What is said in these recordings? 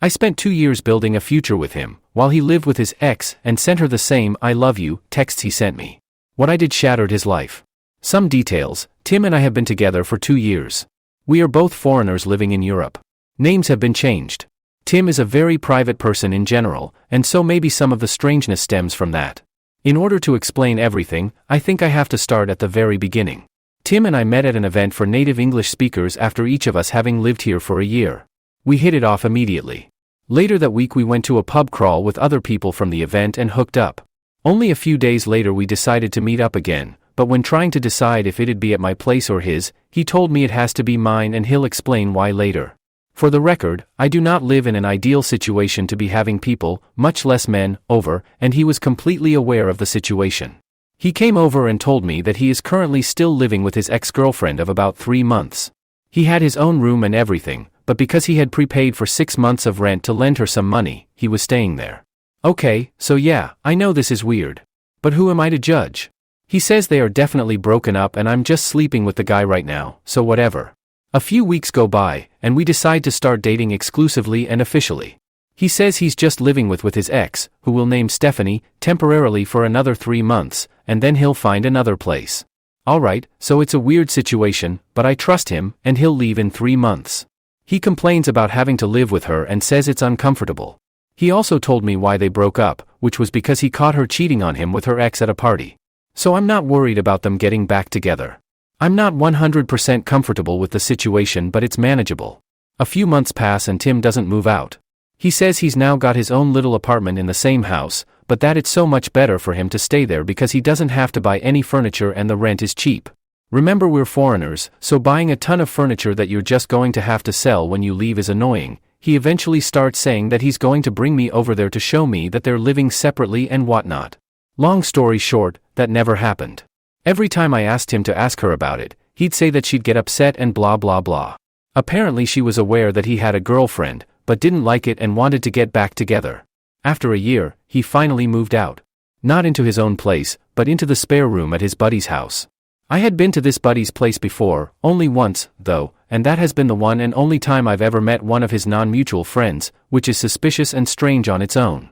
I spent 2 years building a future with him, while he lived with his ex and sent her the same "I love you" texts he sent me. What I did shattered his life. Some details: Tim and I have been together for 2 years. We are both foreigners living in Europe. Names have been changed. Tim is a very private person in general, and so maybe some of the strangeness stems from that. In order to explain everything, I think I have to start at the very beginning. Tim and I met at an event for native English speakers after each of us having lived here for a year. We hit it off immediately. Later that week we went to a pub crawl with other people from the event and hooked up. Only a few days later we decided to meet up again, but when trying to decide if it'd be at my place or his, he told me it has to be mine and he'll explain why later. For the record, I do not live in an ideal situation to be having people, much less men, over, and he was completely aware of the situation. He came over and told me that he is currently still living with his ex-girlfriend of about 3 months. He had his own room and everything, but because he had prepaid for 6 months of rent to lend her some money, he was staying there. Okay, so yeah, I know this is weird. But who am I to judge? He says they are definitely broken up and I'm just sleeping with the guy right now, so whatever. A few weeks go by, and we decide to start dating exclusively and officially. He says he's just living with his ex, who we'll name Stephanie, temporarily for another 3 months, and then he'll find another place. Alright, so it's a weird situation, but I trust him, and he'll leave in 3 months. He complains about having to live with her and says it's uncomfortable. He also told me why they broke up, which was because he caught her cheating on him with her ex at a party. So I'm not worried about them getting back together. I'm not 100% comfortable with the situation, but it's manageable. A few months pass and Tim doesn't move out. He says he's now got his own little apartment in the same house, but that it's so much better for him to stay there because he doesn't have to buy any furniture and the rent is cheap. Remember, we're foreigners, so buying a ton of furniture that you're just going to have to sell when you leave is annoying. He eventually starts saying that he's going to bring me over there to show me that they're living separately and whatnot. Long story short, that never happened. Every time I asked him to ask her about it, he'd say that she'd get upset and blah blah blah. Apparently she was aware that he had a girlfriend, but didn't like it and wanted to get back together. After a year, he finally moved out. Not into his own place, but into the spare room at his buddy's house. I had been to this buddy's place before, only once, though, and that has been the one and only time I've ever met one of his non-mutual friends, which is suspicious and strange on its own.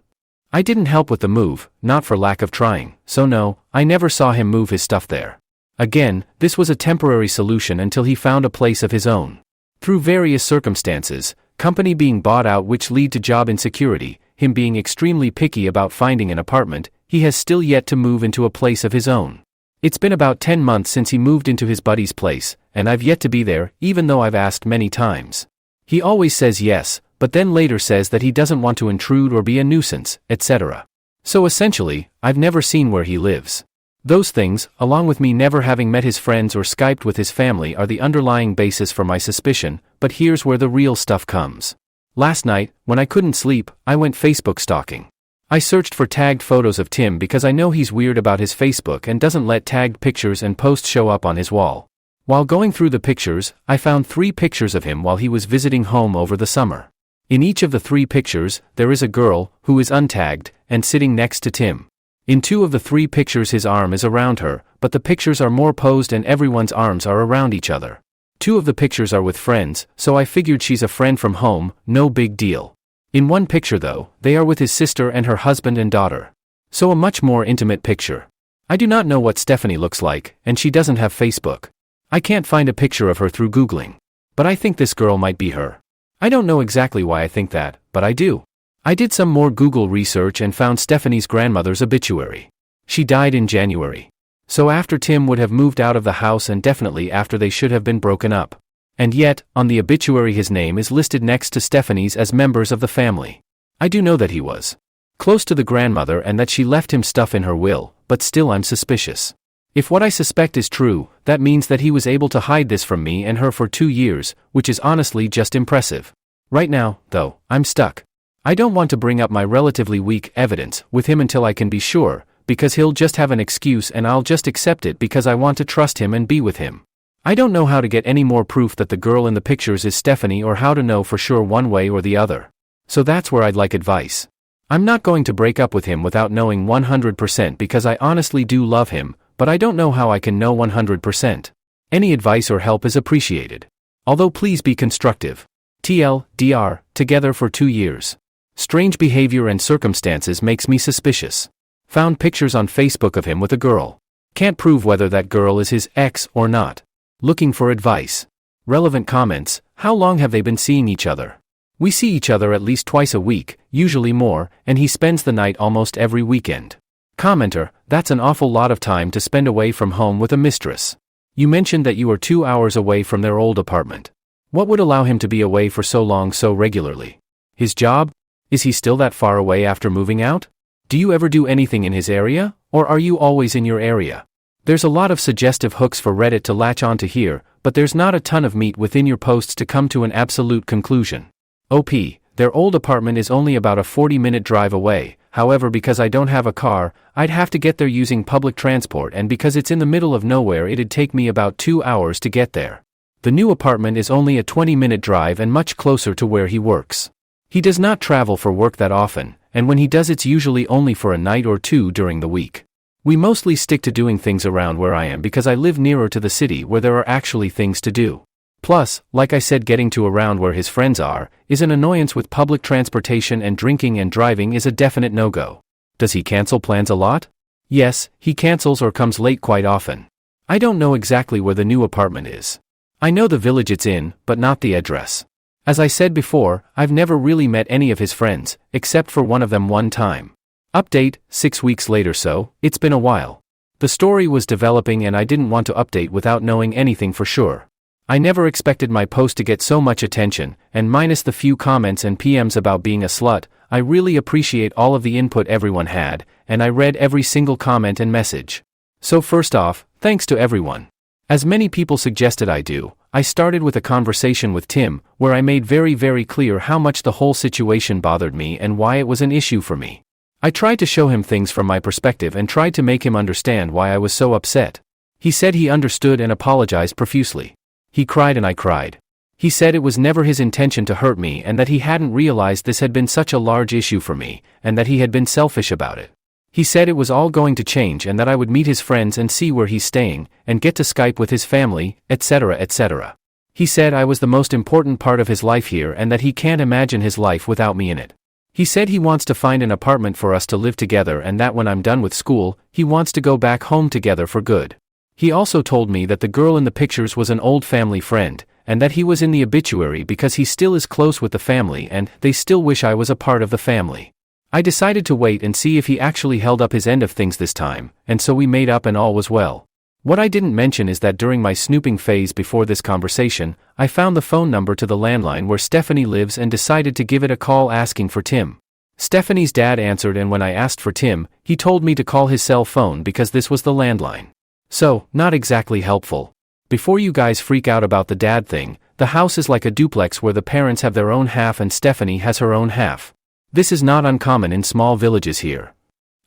I didn't help with the move, not for lack of trying, so no, I never saw him move his stuff there. Again, this was a temporary solution until he found a place of his own. Through various circumstances, company being bought out which lead to job insecurity, him being extremely picky about finding an apartment, he has still yet to move into a place of his own. It's been about 10 months since he moved into his buddy's place, and I've yet to be there, even though I've asked many times. He always says yes, but then later says that he doesn't want to intrude or be a nuisance, etc. So essentially, I've never seen where he lives. Those things, along with me never having met his friends or Skyped with his family, are the underlying basis for my suspicion, but here's where the real stuff comes. Last night, when I couldn't sleep, I went Facebook stalking. I searched for tagged photos of Tim because I know he's weird about his Facebook and doesn't let tagged pictures and posts show up on his wall. While going through the pictures, I found 3 pictures of him while he was visiting home over the summer. In each of the 3 pictures, there is a girl, who is untagged, and sitting next to Tim. In 2 of the 3 pictures his arm is around her, but the pictures are more posed and everyone's arms are around each other. 2 of the pictures are with friends, so I figured she's a friend from home, no big deal. In 1 picture though, they are with his sister and her husband and daughter. So a much more intimate picture. I do not know what Stephanie looks like, and she doesn't have Facebook. I can't find a picture of her through Googling. But I think this girl might be her. I don't know exactly why I think that, but I do. I did some more Google research and found Stephanie's grandmother's obituary. She died in January. So after Tim would have moved out of the house and definitely after they should have been broken up. And yet, on the obituary his name is listed next to Stephanie's as members of the family. I do know that he was close to the grandmother and that she left him stuff in her will, but still I'm suspicious. If what I suspect is true, that means that he was able to hide this from me and her for 2 years, which is honestly just impressive. Right now, though, I'm stuck. I don't want to bring up my relatively weak evidence with him until I can be sure, because he'll just have an excuse and I'll just accept it because I want to trust him and be with him. I don't know how to get any more proof that the girl in the pictures is Stephanie or how to know for sure one way or the other. So that's where I'd like advice. I'm not going to break up with him without knowing 100% because I honestly do love him, but I don't know how I can know 100%. Any advice or help is appreciated. Although please be constructive. TLDR, together for 2 years. Strange behavior and circumstances makes me suspicious. Found pictures on Facebook of him with a girl. Can't prove whether that girl is his ex or not. Looking for advice. Relevant comments: how long have they been seeing each other? We see each other at least twice a week, usually more, and he spends the night almost every weekend. Commenter: that's an awful lot of time to spend away from home with a mistress. You mentioned that you are 2 hours away from their old apartment. What would allow him to be away for so long so regularly? His job? Is he still that far away after moving out? Do you ever do anything in his area, or are you always in your area? There's a lot of suggestive hooks for Reddit to latch onto here, but there's not a ton of meat within your posts to come to an absolute conclusion. OP, their old apartment is only about a 40-minute drive away, however because I don't have a car, I'd have to get there using public transport, and because it's in the middle of nowhere it'd take me about 2 hours to get there. The new apartment is only a 20-minute drive and much closer to where he works. He does not travel for work that often, and when he does it's usually only for a night or two during the week. We mostly stick to doing things around where I am because I live nearer to the city where there are actually things to do. Plus, like I said, getting to around where his friends are is an annoyance with public transportation, and drinking and driving is a definite no-go. Does he cancel plans a lot? Yes, he cancels or comes late quite often. I don't know exactly where the new apartment is. I know the village it's in, but not the address. As I said before, I've never really met any of his friends, except for one of them one time. Update, 6 weeks later. So, it's been a while. The story was developing and I didn't want to update without knowing anything for sure. I never expected my post to get so much attention, and minus the few comments and PMs about being a slut, I really appreciate all of the input everyone had, and I read every single comment and message. So first off, thanks to everyone. As many people suggested I do, I started with a conversation with Tim, where I made very clear how much the whole situation bothered me and why it was an issue for me. I tried to show him things from my perspective and tried to make him understand why I was so upset. He said he understood and apologized profusely. He cried and I cried. He said it was never his intention to hurt me and that he hadn't realized this had been such a large issue for me, and that he had been selfish about it. He said it was all going to change and that I would meet his friends and see where he's staying, and get to Skype with his family, etc. etc. He said I was the most important part of his life here and that he can't imagine his life without me in it. He said he wants to find an apartment for us to live together and that when I'm done with school, he wants to go back home together for good. He also told me that the girl in the pictures was an old family friend, and that he was in the obituary because he still is close with the family and they still wish I was a part of the family. I decided to wait and see if he actually held up his end of things this time, and so we made up and all was well. What I didn't mention is that during my snooping phase before this conversation, I found the phone number to the landline where Stephanie lives and decided to give it a call asking for Tim. Stephanie's dad answered, and when I asked for Tim, he told me to call his cell phone because this was the landline. So, not exactly helpful. Before you guys freak out about the dad thing, the house is like a duplex where the parents have their own half and Stephanie has her own half. This is not uncommon in small villages here.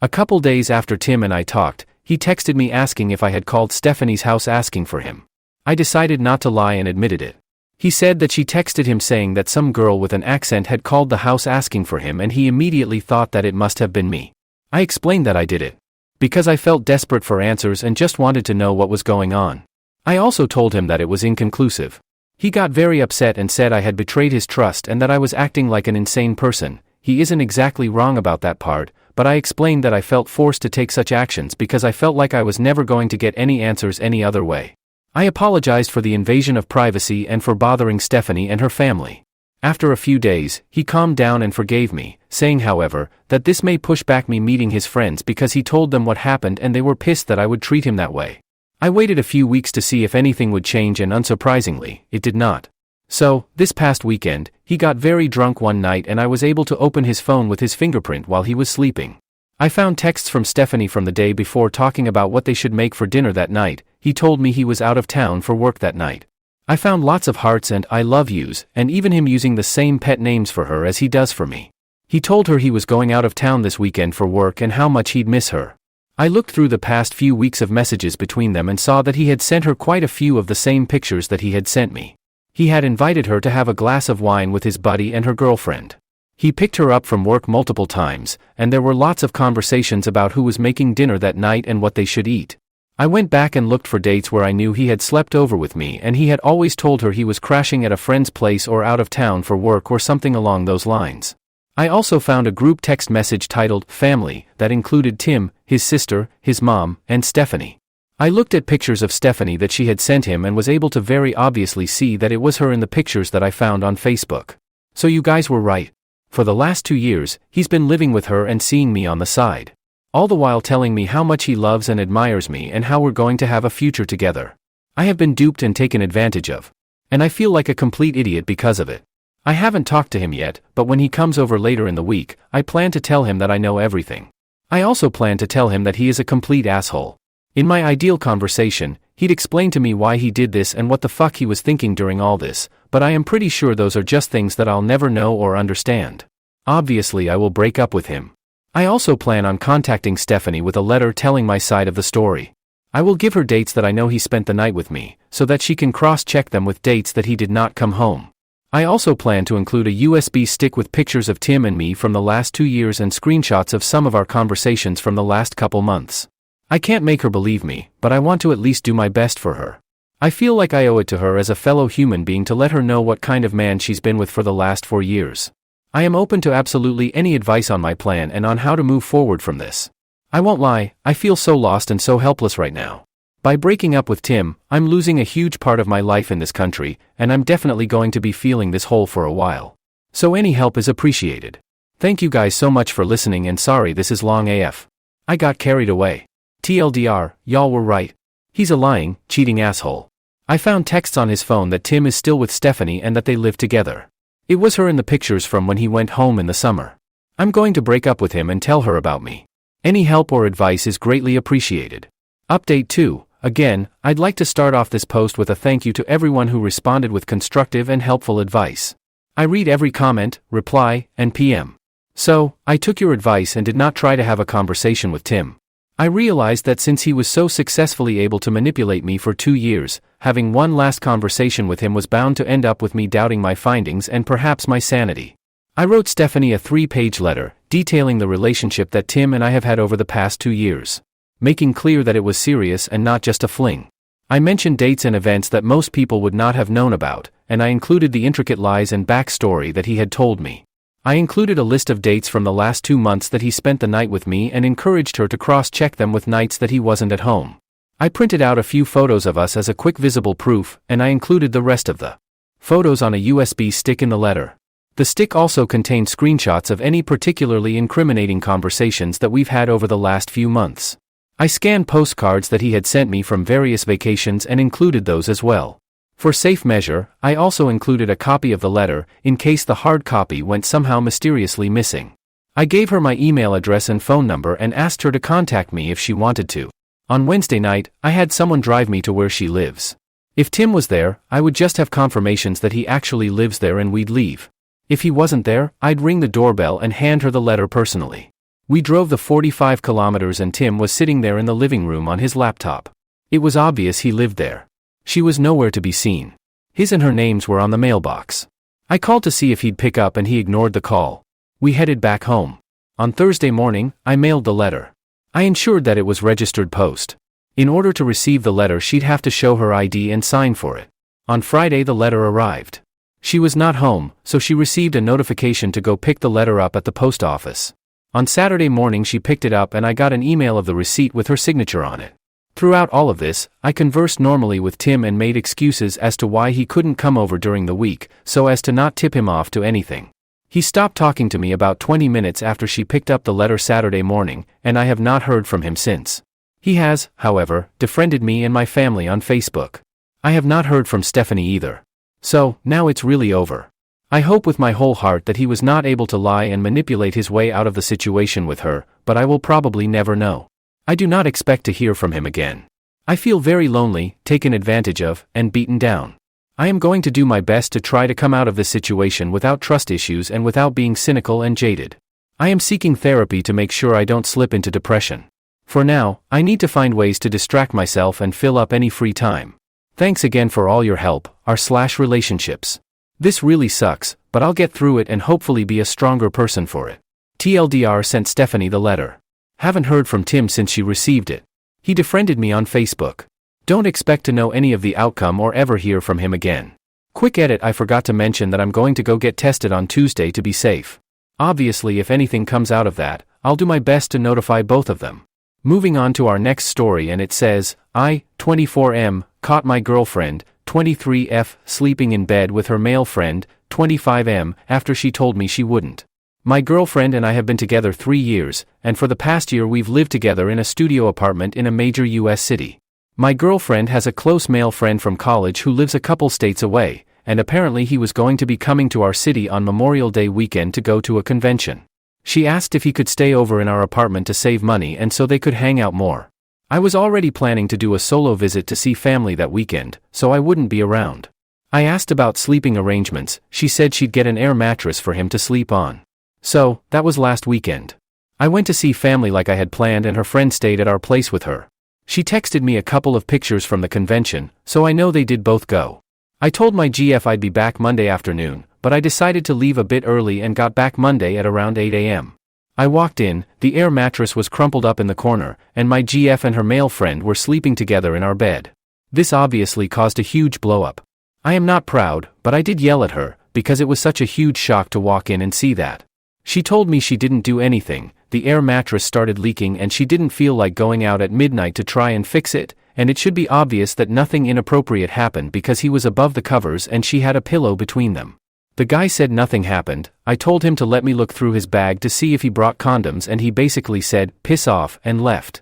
A couple days after Tim and I talked, he texted me asking if I had called Stephanie's house asking for him. I decided not to lie and admitted it. He said that she texted him saying that some girl with an accent had called the house asking for him, and he immediately thought that it must have been me. I explained that I did it because I felt desperate for answers and just wanted to know what was going on. I also told him that it was inconclusive. He got very upset and said I had betrayed his trust and that I was acting like an insane person. He isn't exactly wrong about that part, but I explained that I felt forced to take such actions because I felt like I was never going to get any answers any other way. I apologized for the invasion of privacy and for bothering Stephanie and her family. After a few days, he calmed down and forgave me, saying however, that this may push back me meeting his friends because he told them what happened and they were pissed that I would treat him that way. I waited a few weeks to see if anything would change, and unsurprisingly, it did not. So, this past weekend, he got very drunk one night and I was able to open his phone with his fingerprint while he was sleeping. I found texts from Stephanie from the day before talking about what they should make for dinner that night. He told me he was out of town for work that night. I found lots of hearts and I love yous, and even him using the same pet names for her as he does for me. He told her he was going out of town this weekend for work and how much he'd miss her. I looked through the past few weeks of messages between them and saw that he had sent her quite a few of the same pictures that he had sent me. He had invited her to have a glass of wine with his buddy and her girlfriend. He picked her up from work multiple times, and there were lots of conversations about who was making dinner that night and what they should eat. I went back and looked for dates where I knew he had slept over with me, and he had always told her he was crashing at a friend's place or out of town for work or something along those lines. I also found a group text message titled Family that included Tim, his sister, his mom, and Stephanie. I looked at pictures of Stephanie that she had sent him and was able to very obviously see that it was her in the pictures that I found on Facebook. So you guys were right. For the last 2 years, he's been living with her and seeing me on the side. All the while telling me how much he loves and admires me and how we're going to have a future together. I have been duped and taken advantage of. And I feel like a complete idiot because of it. I haven't talked to him yet, but when he comes over later in the week, I plan to tell him that I know everything. I also plan to tell him that he is a complete asshole. In my ideal conversation, he'd explain to me why he did this and what the fuck he was thinking during all this, but I am pretty sure those are just things that I'll never know or understand. Obviously, I will break up with him. I also plan on contacting Stephanie with a letter telling my side of the story. I will give her dates that I know he spent the night with me, so that she can cross-check them with dates that he did not come home. I also plan to include a USB stick with pictures of Tim and me from the last 2 years and screenshots of some of our conversations from the last couple months. I can't make her believe me, but I want to at least do my best for her. I feel like I owe it to her as a fellow human being to let her know what kind of man she's been with for the last 4 years. I am open to absolutely any advice on my plan and on how to move forward from this. I won't lie, I feel so lost and so helpless right now. By breaking up with Tim, I'm losing a huge part of my life in this country, and I'm definitely going to be feeling this hole for a while. So any help is appreciated. Thank you guys so much for listening, and sorry this is long AF. I got carried away. TLDR, y'all were right. He's a lying, cheating asshole. I found texts on his phone that Tim is still with Stephanie and that they live together. It was her in the pictures from when he went home in the summer. I'm going to break up with him and tell her about me. Any help or advice is greatly appreciated. Update 2. Again, I'd like to start off this post with a thank you to everyone who responded with constructive and helpful advice. I read every comment, reply, and PM. So, I took your advice and did not try to have a conversation with Tim. I realized that since he was so successfully able to manipulate me for 2 years, having one last conversation with him was bound to end up with me doubting my findings and perhaps my sanity. I wrote Stephanie a 3-page letter, detailing the relationship that Tim and I have had over the past 2 years, making clear that it was serious and not just a fling. I mentioned dates and events that most people would not have known about, and I included the intricate lies and backstory that he had told me. I included a list of dates from the last 2 months that he spent the night with me and encouraged her to cross-check them with nights that he wasn't at home. I printed out a few photos of us as a quick visible proof, and I included the rest of the photos on a USB stick in the letter. The stick also contained screenshots of any particularly incriminating conversations that we've had over the last few months. I scanned postcards that he had sent me from various vacations and included those as well. For safe measure, I also included a copy of the letter, in case the hard copy went somehow mysteriously missing. I gave her my email address and phone number and asked her to contact me if she wanted to. On Wednesday night, I had someone drive me to where she lives. If Tim was there, I would just have confirmations that he actually lives there and we'd leave. If he wasn't there, I'd ring the doorbell and hand her the letter personally. We drove the 45 kilometers and Tim was sitting there in the living room on his laptop. It was obvious he lived there. She was nowhere to be seen. His and her names were on the mailbox. I called to see if he'd pick up and he ignored the call. We headed back home. On Thursday morning, I mailed the letter. I ensured that it was registered post. In order to receive the letter, she'd have to show her ID and sign for it. On Friday, the letter arrived. She was not home, so she received a notification to go pick the letter up at the post office. On Saturday morning, she picked it up and I got an email of the receipt with her signature on it. Throughout all of this, I conversed normally with Tim and made excuses as to why he couldn't come over during the week, so as to not tip him off to anything. He stopped talking to me about 20 minutes after she picked up the letter Saturday morning, and I have not heard from him since. He has, however, defriended me and my family on Facebook. I have not heard from Stephanie either. So, now it's really over. I hope with my whole heart that he was not able to lie and manipulate his way out of the situation with her, but I will probably never know. I do not expect to hear from him again. I feel very lonely, taken advantage of, and beaten down. I am going to do my best to try to come out of this situation without trust issues and without being cynical and jaded. I am seeking therapy to make sure I don't slip into depression. For now, I need to find ways to distract myself and fill up any free time. Thanks again for all your help, r/relationships. This really sucks, but I'll get through it and hopefully be a stronger person for it. TLDR sent Stephanie the letter. Haven't heard from Tim since she received it. He defriended me on Facebook. Don't expect to know any of the outcome or ever hear from him again. Quick edit: I forgot to mention that I'm going to go get tested on Tuesday to be safe. Obviously, if anything comes out of that, I'll do my best to notify both of them. Moving on to our next story, and it says, I, 24M, caught my girlfriend, 23F, sleeping in bed with her male friend, 25M, after she told me she wouldn't. My girlfriend and I have been together 3 years, and for the past year we've lived together in a studio apartment in a major US city. My girlfriend has a close male friend from college who lives a couple states away, and apparently he was going to be coming to our city on Memorial Day weekend to go to a convention. She asked if he could stay over in our apartment to save money and so they could hang out more. I was already planning to do a solo visit to see family that weekend, so I wouldn't be around. I asked about sleeping arrangements. She said she'd get an air mattress for him to sleep on. So, that was last weekend. I went to see family like I had planned, and her friend stayed at our place with her. She texted me a couple of pictures from the convention, so I know they did both go. I told my GF I'd be back Monday afternoon, but I decided to leave a bit early and got back Monday at around 8 a.m. I walked in, the air mattress was crumpled up in the corner, and my GF and her male friend were sleeping together in our bed. This obviously caused a huge blow-up. I am not proud, but I did yell at her, because it was such a huge shock to walk in and see that. She told me she didn't do anything, the air mattress started leaking and she didn't feel like going out at midnight to try and fix it, and it should be obvious that nothing inappropriate happened because he was above the covers and she had a pillow between them. The guy said nothing happened. I told him to let me look through his bag to see if he brought condoms, and he basically said, "Piss off," and left.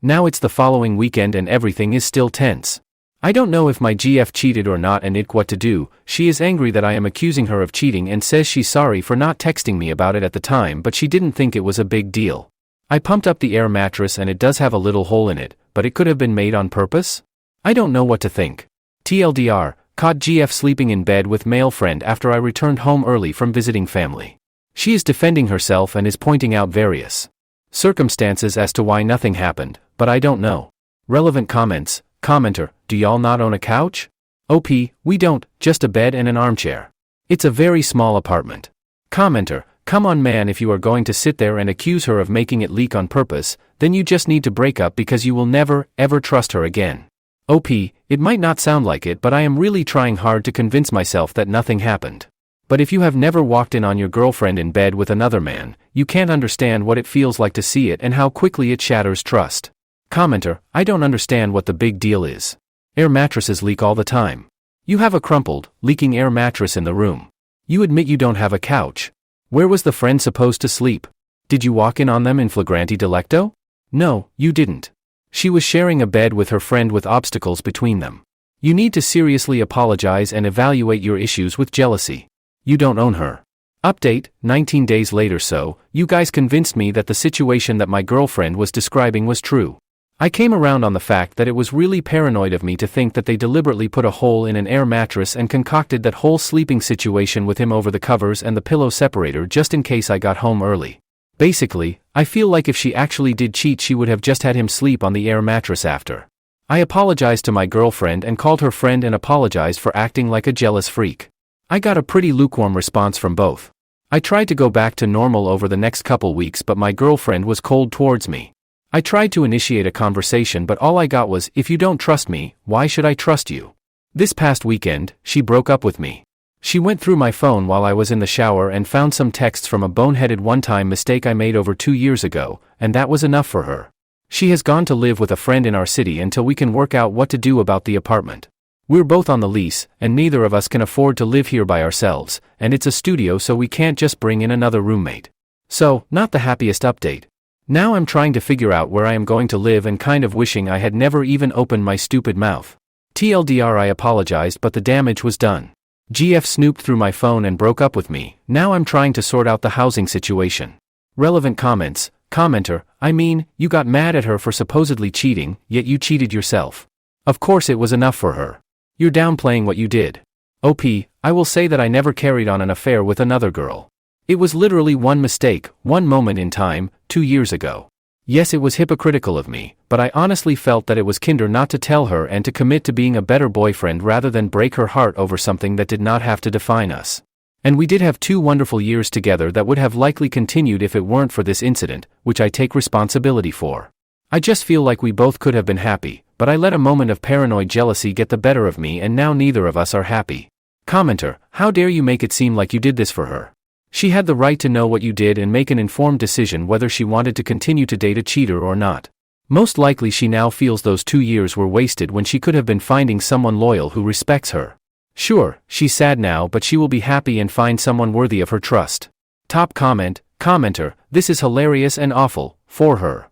Now it's the following weekend and everything is still tense. I don't know if my GF cheated or not and what to do. She is angry that I am accusing her of cheating and says she's sorry for not texting me about it at the time, but she didn't think it was a big deal. I pumped up the air mattress and it does have a little hole in it, but it could have been made on purpose? I don't know what to think. TLDR, caught GF sleeping in bed with male friend after I returned home early from visiting family. She is defending herself and is pointing out various circumstances as to why nothing happened, but I don't know. Relevant comments. Commenter, do y'all not own a couch? OP, we don't, just a bed and an armchair. It's a very small apartment. Commenter, come on man, if you are going to sit there and accuse her of making it leak on purpose, then you just need to break up because you will never, ever trust her again. OP, it might not sound like it, but I am really trying hard to convince myself that nothing happened. But if you have never walked in on your girlfriend in bed with another man, you can't understand what it feels like to see it and how quickly it shatters trust. Commenter, I don't understand what the big deal is. Air mattresses leak all the time. You have a crumpled, leaking air mattress in the room. You admit you don't have a couch. Where was the friend supposed to sleep? Did you walk in on them in flagranti delicto? No, you didn't. She was sharing a bed with her friend with obstacles between them. You need to seriously apologize and evaluate your issues with jealousy. You don't own her. Update, 19 days later. So, you guys convinced me that the situation that my girlfriend was describing was true. I came around on the fact that it was really paranoid of me to think that they deliberately put a hole in an air mattress and concocted that whole sleeping situation with him over the covers and the pillow separator just in case I got home early. Basically, I feel like if she actually did cheat, she would have just had him sleep on the air mattress after. I apologized to my girlfriend and called her friend and apologized for acting like a jealous freak. I got a pretty lukewarm response from both. I tried to go back to normal over the next couple weeks, but my girlfriend was cold towards me. I tried to initiate a conversation, but all I got was, "If you don't trust me, why should I trust you?" This past weekend, she broke up with me. She went through my phone while I was in the shower and found some texts from a boneheaded one-time mistake I made over 2 years ago, and that was enough for her. She has gone to live with a friend in our city until we can work out what to do about the apartment. We're both on the lease, and neither of us can afford to live here by ourselves, and it's a studio, so we can't just bring in another roommate. So, not the happiest update. Now I'm trying to figure out where I am going to live and kind of wishing I had never even opened my stupid mouth. TLDR, I apologized, but the damage was done. GF snooped through my phone and broke up with me. Now I'm trying to sort out the housing situation. Relevant comments. Commenter, I mean, you got mad at her for supposedly cheating, yet you cheated yourself. Of course it was enough for her. You're downplaying what you did. OP, I will say that I never carried on an affair with another girl. It was literally one mistake, one moment in time, 2 years ago. Yes, it was hypocritical of me, but I honestly felt that it was kinder not to tell her and to commit to being a better boyfriend rather than break her heart over something that did not have to define us. And we did have 2 wonderful years together that would have likely continued if it weren't for this incident, which I take responsibility for. I just feel like we both could have been happy, but I let a moment of paranoid jealousy get the better of me and now neither of us are happy. Commenter, how dare you make it seem like you did this for her? She had the right to know what you did and make an informed decision whether she wanted to continue to date a cheater or not. Most likely she now feels those 2 years were wasted when she could have been finding someone loyal who respects her. Sure, she's sad now, but she will be happy and find someone worthy of her trust. Top comment, commenter, this is hilarious and awful, for her.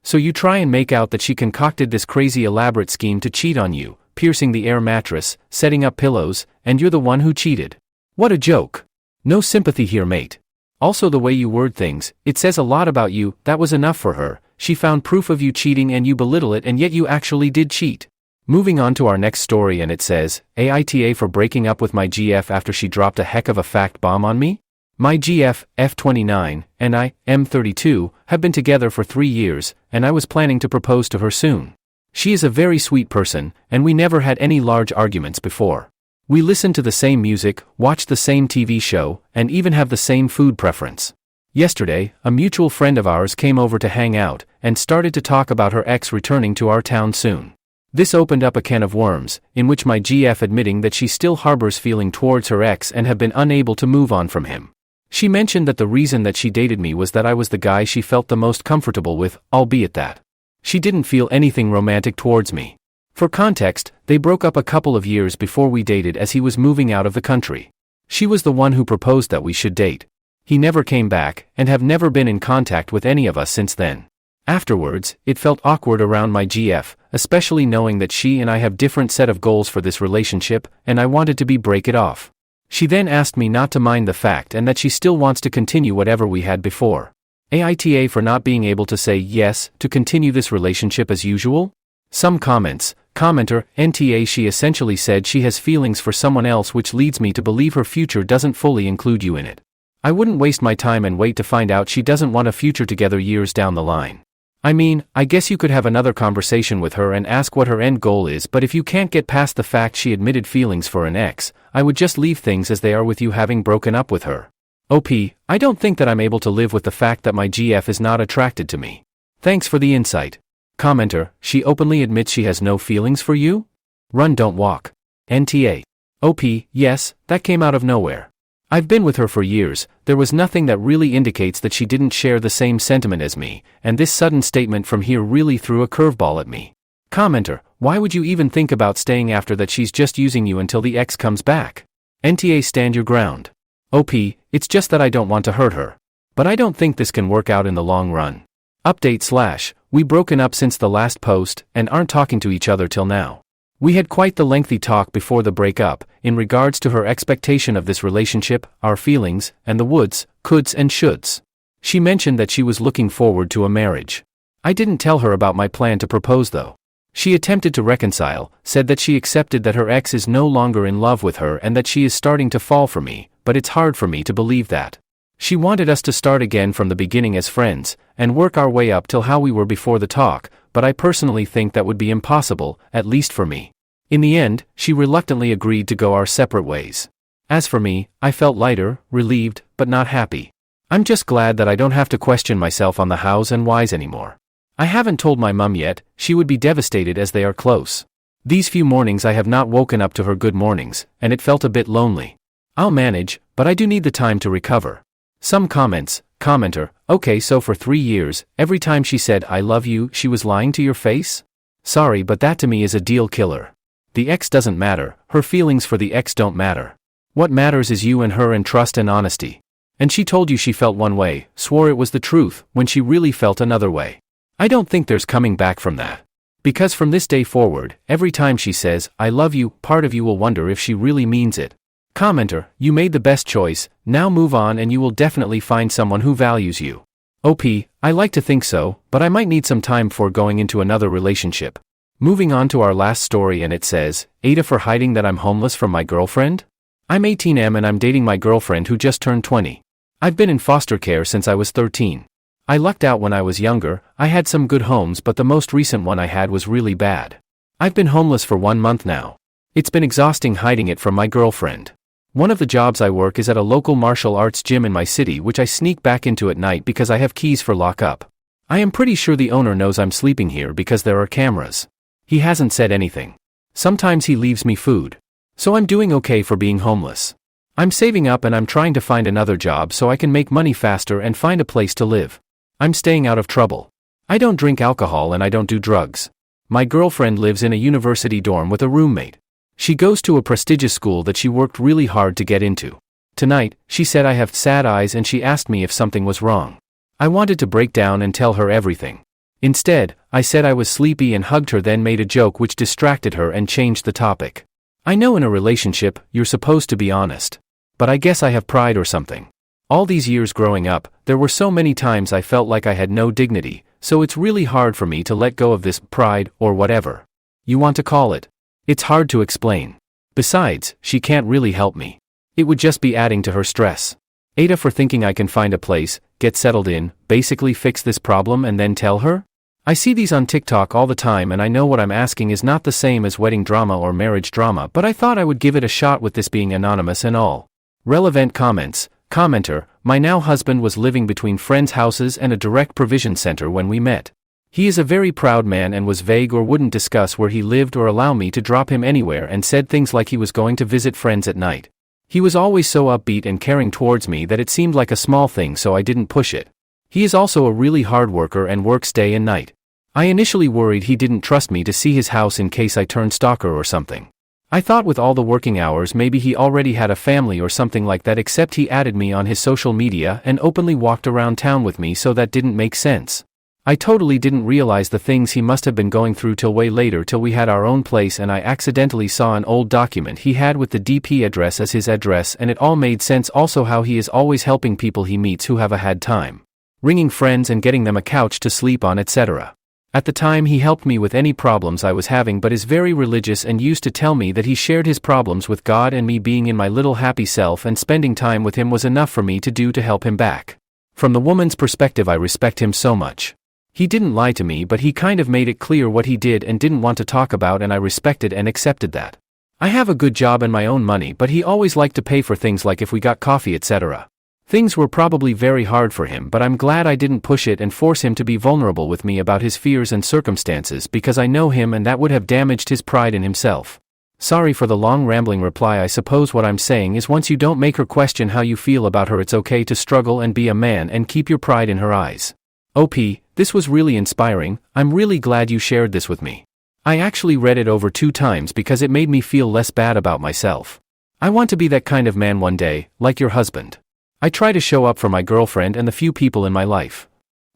So you try and make out that she concocted this crazy elaborate scheme to cheat on you, piercing the air mattress, setting up pillows, and you're the one who cheated. What a joke. No sympathy here, mate. Also the way you word things, it says a lot about you. That was enough for her. She found proof of you cheating and you belittle it, and yet you actually did cheat. Moving on to our next story, and it says, AITA for breaking up with my GF after she dropped a heck of a fact bomb on me? My GF, F29, and I, M32, have been together for 3 years, and I was planning to propose to her soon. She is a very sweet person, and we never had any large arguments before. We listen to the same music, watch the same TV show, and even have the same food preference. Yesterday, a mutual friend of ours came over to hang out, and started to talk about her ex returning to our town soon. This opened up a can of worms, in which my GF admitting that she still harbors feeling towards her ex and have been unable to move on from him. She mentioned that the reason that she dated me was that I was the guy she felt the most comfortable with, albeit that she didn't feel anything romantic towards me. For context, they broke up a couple of years before we dated as he was moving out of the country. She was the one who proposed that we should date. He never came back, and have never been in contact with any of us since then. Afterwards, it felt awkward around my GF, especially knowing that she and I have different set of goals for this relationship, and I wanted to break it off. She then asked me not to mind the fact and that she still wants to continue whatever we had before. AITA for not being able to say yes to continue this relationship as usual? Some comments. Commenter, NTA she essentially said she has feelings for someone else, which leads me to believe her future doesn't fully include you in it. I wouldn't waste my time and wait to find out she doesn't want a future together years down the line. I mean, I guess you could have another conversation with her and ask what her end goal is, but if you can't get past the fact she admitted feelings for an ex, I would just leave things as they are with you having broken up with her. OP, I don't think that I'm able to live with the fact that my GF is not attracted to me. Thanks for the insight. Commenter, she openly admits she has no feelings for you? Run, don't walk. NTA. OP, yes, that came out of nowhere. I've been with her for years, there was nothing that really indicates that she didn't share the same sentiment as me, and this sudden statement from here really threw a curveball at me. Commenter, why would you even think about staying after that? She's just using you until the ex comes back. NTA, stand your ground. OP, it's just that I don't want to hurt her. But I don't think this can work out in the long run. Update / we broken up since the last post, and aren't talking to each other till now. We had quite the lengthy talk before the breakup, in regards to her expectation of this relationship, our feelings, and the woulds, coulds and shoulds. She mentioned that she was looking forward to a marriage. I didn't tell her about my plan to propose though. She attempted to reconcile, said that she accepted that her ex is no longer in love with her and that she is starting to fall for me, but it's hard for me to believe that. She wanted us to start again from the beginning as friends, and work our way up till how we were before the talk, but I personally think that would be impossible, at least for me. In the end, she reluctantly agreed to go our separate ways. As for me, I felt lighter, relieved, but not happy. I'm just glad that I don't have to question myself on the hows and whys anymore. I haven't told my mum yet, she would be devastated as they are close. These few mornings I have not woken up to her good mornings, and it felt a bit lonely. I'll manage, but I do need the time to recover. Some comments. Commenter, okay, so for 3 years, every time she said I love you, she was lying to your face? Sorry, but that to me is a deal killer. The ex doesn't matter, her feelings for the ex don't matter. What matters is you and her and trust and honesty. And she told you she felt one way, swore it was the truth, when she really felt another way. I don't think there's coming back from that. Because from this day forward, every time she says, I love you, part of you will wonder if she really means it. Commenter, you made the best choice, now move on and you will definitely find someone who values you. OP, I like to think so, but I might need some time before going into another relationship. Moving on to our last story, and it says, Ada for hiding that I'm homeless from my girlfriend? I'm 18M and I'm dating my girlfriend who just turned 20. I've been in foster care since I was 13. I lucked out when I was younger, I had some good homes, but the most recent one I had was really bad. I've been homeless for 1 month now. It's been exhausting hiding it from my girlfriend. One of the jobs I work is at a local martial arts gym in my city, which I sneak back into at night because I have keys for lockup. I am pretty sure the owner knows I'm sleeping here because there are cameras. He hasn't said anything. Sometimes he leaves me food. So I'm doing okay for being homeless. I'm saving up and I'm trying to find another job so I can make money faster and find a place to live. I'm staying out of trouble. I don't drink alcohol and I don't do drugs. My girlfriend lives in a university dorm with a roommate. She goes to a prestigious school that she worked really hard to get into. Tonight, she said I have sad eyes and she asked me if something was wrong. I wanted to break down and tell her everything. Instead, I said I was sleepy and hugged her, then made a joke which distracted her and changed the topic. I know in a relationship, you're supposed to be honest. But I guess I have pride or something. All these years growing up, there were so many times I felt like I had no dignity, so it's really hard for me to let go of this pride or whatever you want to call it. It's hard to explain. Besides, she can't really help me. It would just be adding to her stress. Ada for thinking I can find a place, get settled in, basically fix this problem and then tell her? I see these on TikTok all the time and I know what I'm asking is not the same as wedding drama or marriage drama, but I thought I would give it a shot with this being anonymous and all. Relevant comments. Commenter, my now husband was living between friends' houses and a direct provision center when we met. He is a very proud man and was vague or wouldn't discuss where he lived or allow me to drop him anywhere and said things like he was going to visit friends at night. He was always so upbeat and caring towards me that it seemed like a small thing, so I didn't push it. He is also a really hard worker and works day and night. I initially worried he didn't trust me to see his house in case I turned stalker or something. I thought with all the working hours maybe he already had a family or something like that, except he added me on his social media and openly walked around town with me, so that didn't make sense. I totally didn't realize the things he must have been going through till way later, till we had our own place and I accidentally saw an old document he had with the DP address as his address, and it all made sense. Also how he is always helping people he meets who have a hard time, ringing friends and getting them a couch to sleep on, etc. At the time he helped me with any problems I was having, but is very religious and used to tell me that he shared his problems with God, and me being in my little happy self and spending time with him was enough for me to do to help him back. From the woman's perspective, I respect him so much. He didn't lie to me, but he kind of made it clear what he did and didn't want to talk about, and I respected and accepted that. I have a good job and my own money, but he always liked to pay for things like if we got coffee, etc. Things were probably very hard for him, but I'm glad I didn't push it and force him to be vulnerable with me about his fears and circumstances, because I know him and that would have damaged his pride in himself. Sorry for the long rambling reply. I suppose what I'm saying is once you don't make her question how you feel about her, it's okay to struggle and be a man and keep your pride in her eyes. OP, this was really inspiring. I'm really glad you shared this with me. I actually read it over 2 times because it made me feel less bad about myself. I want to be that kind of man one day, like your husband. I try to show up for my girlfriend and the few people in my life.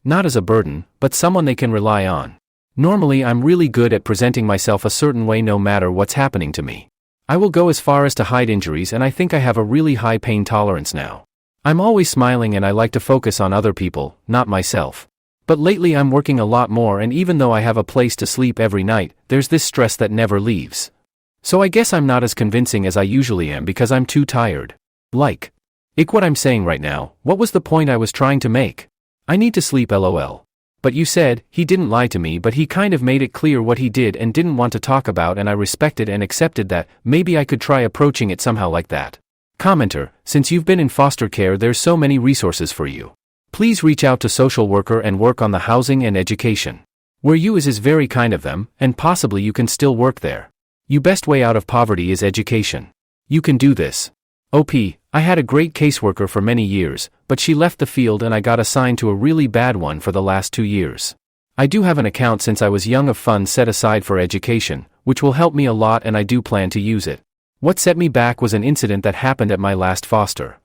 Not as a burden, but someone they can rely on. Normally I'm really good at presenting myself a certain way no matter what's happening to me. I will go as far as to hide injuries, and I think I have a really high pain tolerance now. I'm always smiling and I like to focus on other people, not myself. But lately I'm working a lot more, and even though I have a place to sleep every night, there's this stress that never leaves. So I guess I'm not as convincing as I usually am because I'm too tired. What I'm saying right now, what was the point I was trying to make? I need to sleep, lol. But you said, he didn't lie to me, but he kind of made it clear what he did and didn't want to talk about, and I respected and accepted that. Maybe I could try approaching it somehow like that. Commenter, since you've been in foster care, there's so many resources for you. Please reach out to social worker and work on the housing and education. Where you is very kind of them, and possibly you can still work there. Your best way out of poverty is education. You can do this. OP, I had a great caseworker for many years, but she left the field and I got assigned to a really bad one for the last 2 years. I do have an account since I was young of funds set aside for education, which will help me a lot, and I do plan to use it. What set me back was an incident that happened at my last foster.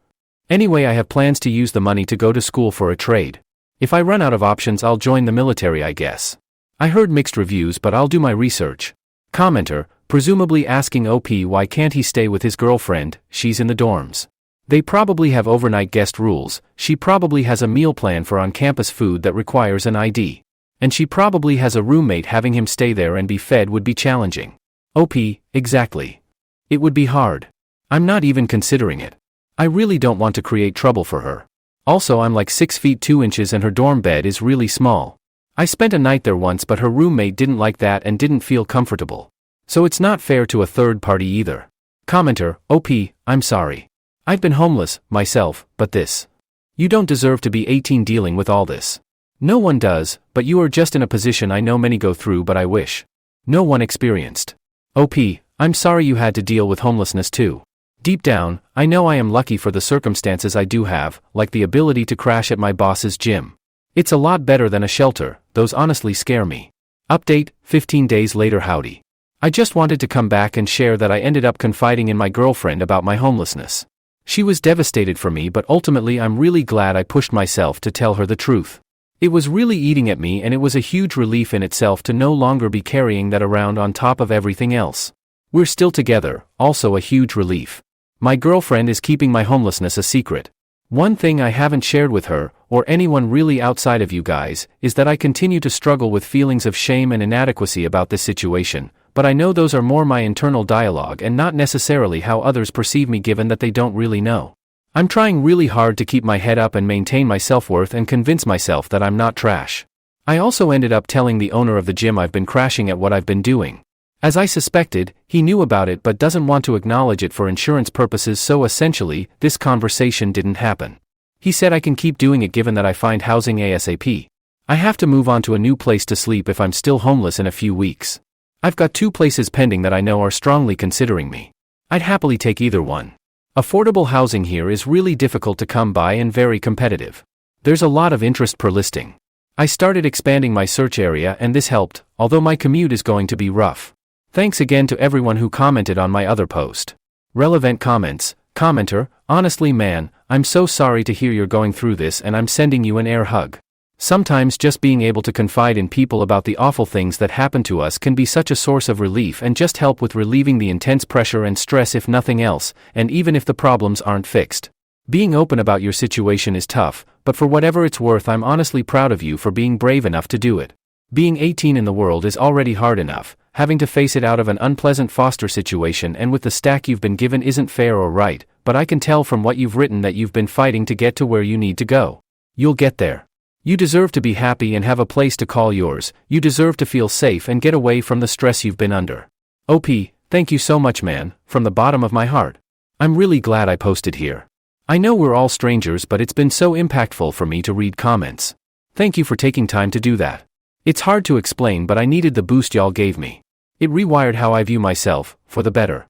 Anyway, I have plans to use the money to go to school for a trade. If I run out of options, I'll join the military, I guess. I heard mixed reviews, but I'll do my research. Commenter, presumably asking OP why can't he stay with his girlfriend, she's in the dorms. They probably have overnight guest rules, she probably has a meal plan for on-campus food that requires an ID. And she probably has a roommate. Having him stay there and be fed would be challenging. OP, exactly. It would be hard. I'm not even considering it. I really don't want to create trouble for her. Also, I'm like 6 feet 2 inches and her dorm bed is really small. I spent a night there once, but her roommate didn't like that and didn't feel comfortable. So it's not fair to a third party either. Commenter, OP, I'm sorry. I've been homeless, myself, but this. You don't deserve to be 18 dealing with all this. No one does, but you are just in a position I know many go through but I wish no one experienced. OP, I'm sorry you had to deal with homelessness too. Deep down, I know I am lucky for the circumstances I do have, like the ability to crash at my boss's gym. It's a lot better than a shelter, those honestly scare me. Update, 15 days later. Howdy. I just wanted to come back and share that I ended up confiding in my girlfriend about my homelessness. She was devastated for me, but ultimately I'm really glad I pushed myself to tell her the truth. It was really eating at me and it was a huge relief in itself to no longer be carrying that around on top of everything else. We're still together, also a huge relief. My girlfriend is keeping my homelessness a secret. One thing I haven't shared with her, or anyone really outside of you guys, is that I continue to struggle with feelings of shame and inadequacy about this situation, but I know those are more my internal dialogue and not necessarily how others perceive me given that they don't really know. I'm trying really hard to keep my head up and maintain my self-worth and convince myself that I'm not trash. I also ended up telling the owner of the gym I've been crashing at what I've been doing. As I suspected, he knew about it but doesn't want to acknowledge it for insurance purposes, so essentially, this conversation didn't happen. He said I can keep doing it given that I find housing ASAP. I have to move on to a new place to sleep if I'm still homeless in a few weeks. I've got 2 places pending that I know are strongly considering me. I'd happily take either one. Affordable housing here is really difficult to come by and very competitive. There's a lot of interest per listing. I started expanding my search area and this helped, although my commute is going to be rough. Thanks again to everyone who commented on my other post. Relevant comments. Commenter, honestly man, I'm so sorry to hear you're going through this and I'm sending you an air hug. Sometimes just being able to confide in people about the awful things that happen to us can be such a source of relief and just help with relieving the intense pressure and stress if nothing else, and even if the problems aren't fixed. Being open about your situation is tough, but for whatever it's worth I'm honestly proud of you for being brave enough to do it. Being 18 in the world is already hard enough, having to face it out of an unpleasant foster situation and with the stack you've been given isn't fair or right, but I can tell from what you've written that you've been fighting to get to where you need to go. You'll get there. You deserve to be happy and have a place to call yours, you deserve to feel safe and get away from the stress you've been under. OP, thank you so much man, from the bottom of my heart. I'm really glad I posted here. I know we're all strangers but it's been so impactful for me to read comments. Thank you for taking time to do that. It's hard to explain but I needed the boost y'all gave me. It rewired how I view myself, for the better.